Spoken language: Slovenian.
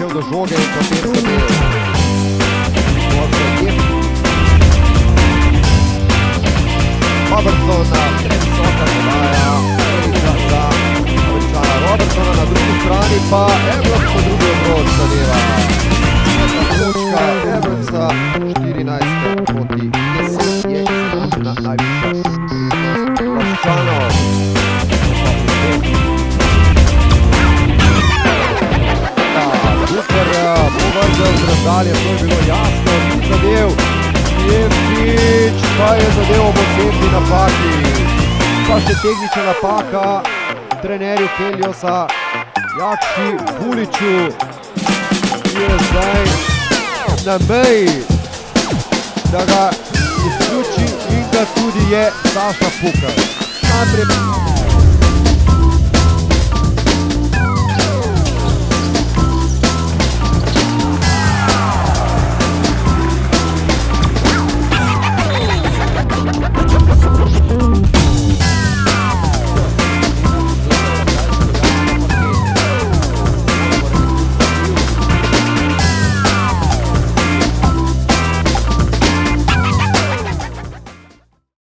prišel do žoge in potem zadel. Robertsona, previsoka podaja, Eriča za Američana Robertsona, na drugi strani pa Evans po drugi obrod zadeva. Točka Evansa, 14 proti 10 je izražena najvišja Laščanov. Super povrzel z razdalje, to je bilo jasno, ni zadev. Jeftič, pa je zadev ob osebni napaki. Pa še tehnična napaka trenerju Keliosa, Jakši Vuliću, ki je zdaj na meji, da ga izključi in ga tudi je Saša Pukar. Najprej